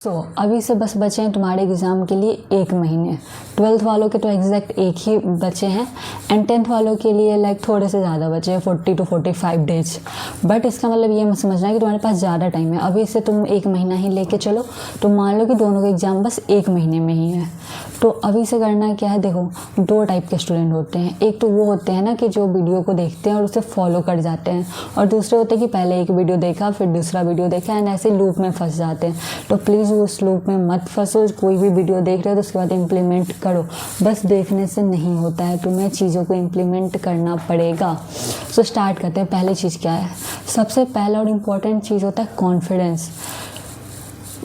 अभी से बस बचे हैं तुम्हारे एग्ज़ाम के लिए 1 महीने। 12th वालों के तो एग्जैक्ट एक ही बचे हैं एंड 10th वालों के लिए लाइक थोड़े से ज़्यादा बचे हैं, 40 to 45 डेज। बट इसका मतलब ये मत समझना है कि तुम्हारे पास ज़्यादा टाइम है। अभी से तुम 1 महीना ही लेके चलो, तो मान लो कि दोनों के एग्ज़ाम बस 1 महीने में ही है। तो अभी से करना क्या है, देखो 2 टाइप के स्टूडेंट होते हैं। एक तो वो होते हैं ना कि जो वीडियो को देखते हैं और उसे फॉलो कर जाते हैं, और दूसरे होते हैं कि पहले एक वीडियो देखा फिर दूसरा वीडियो देखा एंड ऐसे लूप में फंस जाते हैं। तो प्लीज़ उस लूप में मत फंसो। कोई भी वीडियो देख रहे हो तो उसके बाद इम्प्लीमेंट करो। बस देखने से नहीं होता है, तुम्हें चीज़ों को इम्प्लीमेंट करना पड़ेगा। सो स्टार्ट करते हैं। पहली चीज़ क्या है, सबसे पहला और इम्पॉर्टेंट चीज़ होता है कॉन्फिडेंस।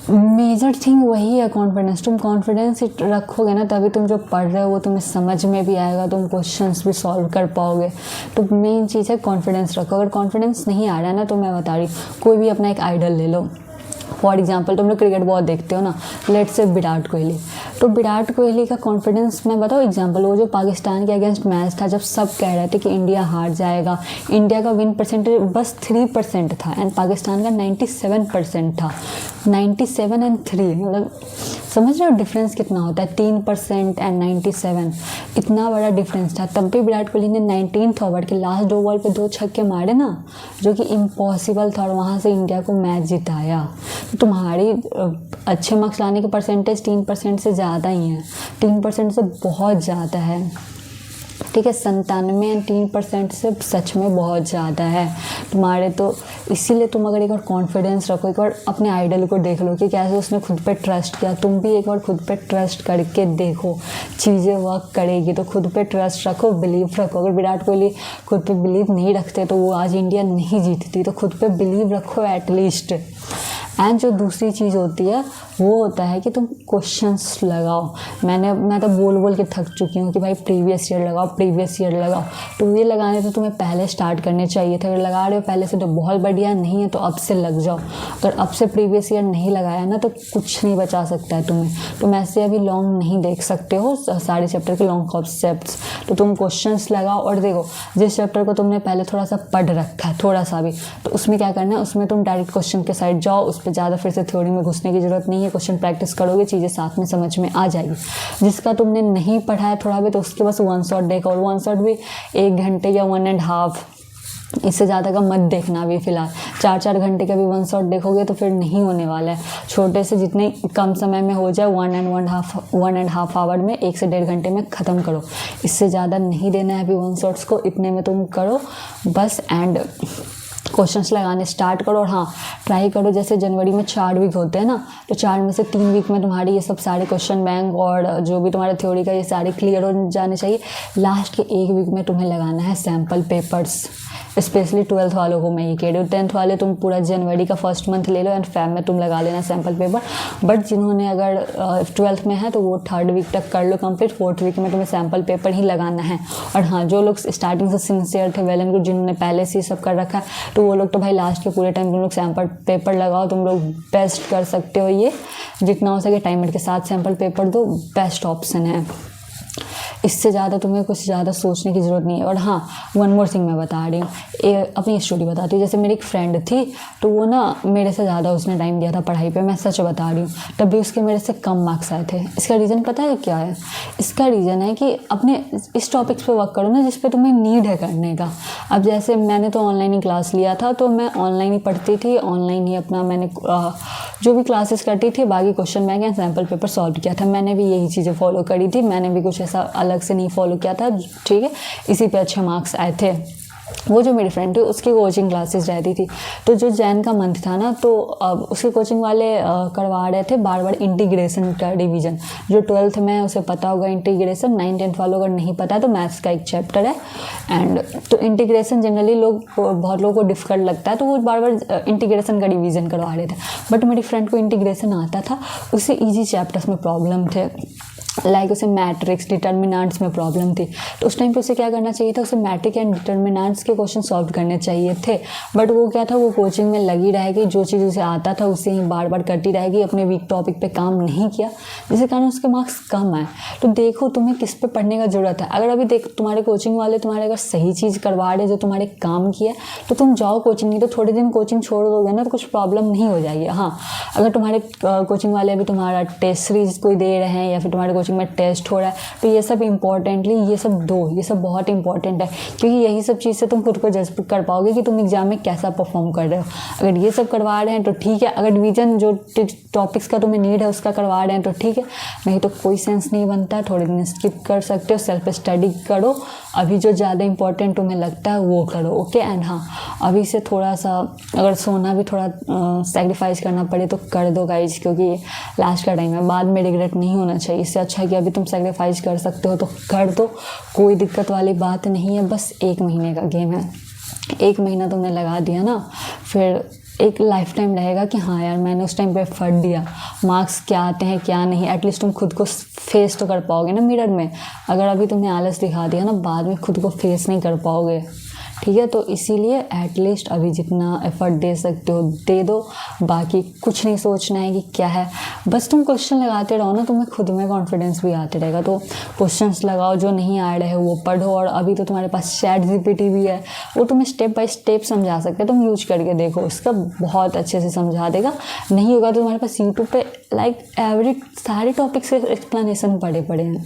मेजर थिंग वही है कॉन्फिडेंस। तुम कॉन्फिडेंस रखोगे ना तभी तुम जो पढ़ रहे हो वो तुम्हें समझ में भी आएगा, तुम क्वेश्चंस भी सॉल्व कर पाओगे। तो मेन चीज़ है कॉन्फिडेंस रखो। अगर कॉन्फिडेंस नहीं आ रहा है ना, तो मैं बता रही हूँ, कोई भी अपना एक आइडल ले लो। फॉर एग्जाम्पल तुम लोग क्रिकेट बहुत देखते हो ना, लेट्स से विराट कोहली। तो विराट कोहली का कॉन्फिडेंस मैं बताऊँ एग्जाम्पल, वो जो पाकिस्तान के अगेंस्ट मैच था, जब सब कह रहे थे कि इंडिया हार जाएगा, इंडिया का विन परसेंटेज बस 3% था एंड पाकिस्तान का 97% था। 97 एंड 3, मतलब समझ रहे हो डिफरेंस कितना होता है, 3% एंड 97, इतना बड़ा डिफरेंस था। तब भी विराट कोहली ने 19th ओवर के लास्ट 2 बॉल पे 2 छक्के मारे ना, जो कि इम्पॉसिबल था, और वहाँ से इंडिया को मैच जिताया। तो तुम्हारी अच्छे मार्क्स लाने की परसेंटेज 3% से ज़्यादा ही है, 3% से बहुत ज़्यादा है, ठीक है। 97 एंड 3% से सच में बहुत ज़्यादा है तुम्हारे। तो इसीलिए तुम अगर एक बार कॉन्फिडेंस रखो, एक बार अपने आइडल को देख लो कि कैसे उसने खुद पे ट्रस्ट किया, तुम भी एक बार खुद पे ट्रस्ट करके देखो, चीज़ें वर्क करेगी। तो खुद पे ट्रस्ट रखो, बिलीव रखो। अगर विराट कोहली खुद पे बिलीव नहीं रखते तो वो आज इंडिया नहीं जीतती। तो खुद पे बिलीव रखो एटलीस्ट। एंड जो दूसरी चीज़ होती है वो होता है कि तुम क्वेश्चंस लगाओ। मैं तो बोल के थक चुकी हूँ कि भाई प्रीवियस ईयर लगाओ, प्रीवियस ईयर लगाओ। तो ये लगाने तो तुम्हें पहले स्टार्ट करने चाहिए थे। अगर लगा रहे हो पहले से तो बहुत बढ़िया, नहीं है तो अब से लग जाओ। अगर अब से प्रीवियस ईयर नहीं लगाया ना तो कुछ नहीं बचा सकता है तुम्हें। तुम ऐसे अभी लॉन्ग नहीं देख सकते हो सारे चैप्टर के लॉन्ग कॉन्सेप्ट्स। तो तुम क्वेश्चंस लगाओ और देखो, जिस चैप्टर को तुमने पहले थोड़ा सा पढ़ रखा है, थोड़ा सा भी, तो उसमें क्या करना है, उसमें तुम डायरेक्ट क्वेश्चन के साइड जाओ। उस पर ज़्यादा फिर से थ्योरी में घुसने की जरूरत नहीं है। क्वेश्चन प्रैक्टिस करोगे, चीज़ें साथ में समझ में आ जाएगी। जिसका तुमने नहीं पढ़ा है थोड़ा भी, तो उसके बस 1 शॉट देखो, और 1 शॉट भी 1 घंटे या 1.5, इससे ज़्यादा का मत देखना भी फिलहाल। 4 घंटे का भी 1 शॉट देखोगे तो फिर नहीं होने वाला है। छोटे से जितने कम समय में हो जाए, 1.5 आवर में, 1 से 1.5 घंटे में ख़त्म करो। इससे ज़्यादा नहीं देना है अभी 1 शॉट्स को, इतने में तुम करो बस। एंड क्वेश्चंस लगाने स्टार्ट करो। और हाँ, ट्राई करो, जैसे जनवरी में 4 वीक होते हैं ना, तो 4 में से 3 वीक में तुम्हारी ये सब सारे क्वेश्चन बैंक और जो भी तुम्हारा थ्योरी का ये सारे क्लियर हो जाने चाहिए। लास्ट के 1 वीक में तुम्हें लगाना है सैम्पल पेपर्स। स्पेशली 12th वालों को मैं ये कह रही हूँ। 10th वाले तुम पूरा जनवरी का फर्स्ट मंथ ले लो एंड फेब में तुम लगा लेना सैम्पल पेपर। बट जिन्होंने अगर 12th में है तो वो 3rd वीक तक कर लो कंप्लीट। 4th वीक में तुम्हें सैम्पल पेपर ही लगाना है। और हाँ, जो लोग स्टार्टिंग से सिंसियर थे, वेल एंड गुड, जिन्होंने पहले से ये सब कर रखा है, तो वो लोग तो भाई लास्ट के पूरे टाइम तुम लोग सैम्पल पेपर लगाओ। तुम लोग बेस्ट कर सकते हो ये, जितना हो सके टाइमर के साथ सैम्पल पेपर दो, बेस्ट ऑप्शन है। इससे ज़्यादा तुम्हें कुछ ज़्यादा सोचने की ज़रूरत नहीं है। और हाँ, 1 मोर थिंग मैं बता रही हूँ, अपनी स्टोरी बताती हूँ। जैसे मेरी एक फ्रेंड थी, तो वो ना मेरे से ज़्यादा उसने टाइम दिया था पढ़ाई पे, मैं सच बता रही हूँ। तब भी उसके मेरे से कम मार्क्स आए थे। इसका रीज़न पता है क्या है? इसका रीज़न है कि अपने इस टॉपिक्स पे वर्क करो ना जिस पे तुम्हें नीड है करने का। अब जैसे मैंने तो ऑनलाइन ही क्लास लिया था, तो मैं ऑनलाइन ही पढ़ती थी, ऑनलाइन ही अपना मैंने जो भी क्लासेस करती थी, बाकी question bank and sample paper solve किया था। मैंने भी यही चीज़ें फॉलो करी थी, मैंने भी कुछ ऐसा अलग से नहीं फॉलो किया था, ठीक है। इसी पे अच्छे मार्क्स आए थे। वो जो मेरी फ्रेंड थी उसकी कोचिंग क्लासेस रहती थी, तो जो जैन का मंथ था ना, तो अब उसके कोचिंग वाले करवा रहे थे बार बार इंटीग्रेशन का रिवीजन। जो 12th में है उसे पता होगा इंटीग्रेशन, 9th वालों अगर नहीं पता है तो मैथ्स का एक चैप्टर है। एंड तो इंटीग्रेशन जनरली बहुत लोगों को डिफिकल्ट लगता है, तो वो बार बार इंटीग्रेशन का रिवीजन करवा रहे थे। बट मेरी फ्रेंड को इंटीग्रेशन आता था, उसे ईजी चैप्टर्स में प्रॉब्लम थे। लाइक उसे मैट्रिक्स डिटर्मिनेंट्स में प्रॉब्लम थी, तो उस टाइम पे उसे क्या करना चाहिए था, उसे मैट्रिक एंड डिटर्मिनेंट्स के क्वेश्चन सॉल्व करने चाहिए थे। बट वो क्या था, वो कोचिंग में लगी रहेगी, जो चीज़ उसे आता था उसे ही बार बार करती रहेगी, अपने वीक टॉपिक पे काम नहीं किया, जिसके कारण उसके मार्क्स कम आए। तो देखो तुम्हें किस पे पढ़ने का ज़रूरत है। अगर अभी देख तुम्हारे कोचिंग वाले तुम्हारे अगर सही चीज़ करवा रहे जो तुम्हारे काम की है, तो तुम जाओ कोचिंग, नहीं तो थोड़े दिन कोचिंग छोड़ दोगे ना तो कुछ प्रॉब्लम नहीं हो जाएगी। हाँ, अगर तुम्हारे कोचिंग वाले अभी तुम्हारा टेस्ट सीरीज कोई दे रहे हैं या फिर तुम्हारे कोचिंग में टेस्ट हो रहा है, तो ये सब इंपॉर्टेंटली ये सब दो, ये सब बहुत इंपॉर्टेंट है, क्योंकि यही सब चीज़ से तुम खुद को जज कर पाओगे कि तुम एग्जाम में कैसा परफॉर्म कर रहे हो। अगर ये सब करवा रहे हैं तो ठीक है, अगर डिवीजन जो टॉपिक्स का तुम्हें नीड है उसका करवा रहे हैं तो ठीक है, नहीं तो कोई सेंस नहीं बनता, थोड़े दिन स्किप कर सकते हो, सेल्फ स्टडी करो, अभी जो ज़्यादा इंपॉर्टेंट तुम्हें लगता है वो करो। ओके, एंड हाँ, अभी से थोड़ा सा अगर सोना भी थोड़ा सेक्रीफाइस करना पड़े तो कर दो गाइज, क्योंकि लास्ट का टाइम है, बाद में रिग्रेट नहीं होना चाहिए। इससे अच्छा है कि अभी तुम सेक्रीफाइस कर सकते हो तो कर दो, कोई दिक्कत वाली बात नहीं है। बस 1 महीने का गेम है, 1 महीना तुमने लगा दिया ना, फिर एक लाइफ टाइम रहेगा कि हाँ यार मैंने उस टाइम पे एफर्ट दिया, मार्क्स क्या आते हैं क्या नहीं, एटलीस्ट तुम खुद को फेस तो कर पाओगे ना मिरर में। अगर अभी तुमने आलस दिखा दिया ना, बाद में खुद को फेस नहीं कर पाओगे, ठीक है। तो इसीलिए एटलीस्ट अभी जितना एफर्ट दे सकते हो दे दो, बाकी कुछ नहीं सोचना है कि क्या है, बस तुम क्वेश्चन लगाते रहो ना, तुम्हें खुद में कॉन्फिडेंस भी आते रहेगा। तो क्वेश्चंस लगाओ, जो नहीं आ रहे हैं वो पढ़ो, और अभी तो तुम्हारे पास ChatGPT भी है, वो तुम्हें स्टेप बाय स्टेप समझा सकते हैं, तुम यूज करके देखो, उसका बहुत अच्छे से समझा देगा। नहीं होगा तो तुम्हारे पास यूट्यूब पे लाइक सारे टॉपिक्स के एक्सप्लेनेशन पड़े हैं,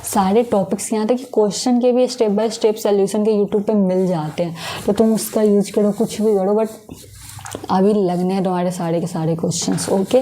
सारे टॉपिक्स, यहाँ तक कि क्वेश्चन के भी स्टेप बाय स्टेप सोल्यूशन के यूट्यूब पे मिल जाते हैं, तो तुम उसका यूज करो, कुछ भी करो, बट अभी लगने हैं तुम्हारे सारे के सारे क्वेश्चंस। ओके,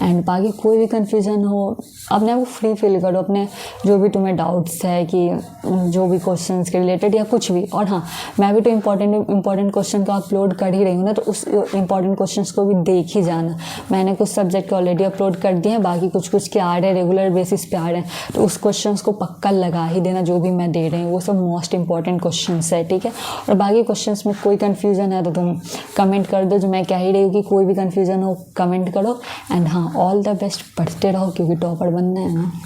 एंड बाकी कोई भी कन्फ्यूज़न हो, अपने आप को फ्री फील करो, अपने जो भी तुम्हें डाउट्स है कि जो भी क्वेश्चंस के रिलेटेड या कुछ भी। और हाँ, मैं भी तो इंपॉर्टेंट क्वेश्चन को अपलोड कर ही रही हूँ ना, तो उस इंपॉर्टेंट क्वेश्चंस को भी देख ही जाना। मैंने कुछ सब्जेक्ट के ऑलरेडी अपलोड कर दिए हैं, बाकी कुछ के आ रहे हैं, रेगुलर बेसिस पे आ रहे हैं, तो उस क्वेश्चन को पक्का लगा ही देना, जो भी मैं दे रही हूँ वो सब मोस्ट इंपॉर्टेंट क्वेश्चन है, ठीक है। और बाकी क्वेश्चन में कोई कन्फ्यूज़न है तो तुम कमेंट कर दो, जो मैं कह ही रही हूँ कि कोई भी कन्फ्यूज़न हो कमेंट करो। एंड हाँ, ऑल द बेस्ट, पढ़ते रहो क्योंकि टॉपर बनना है ना।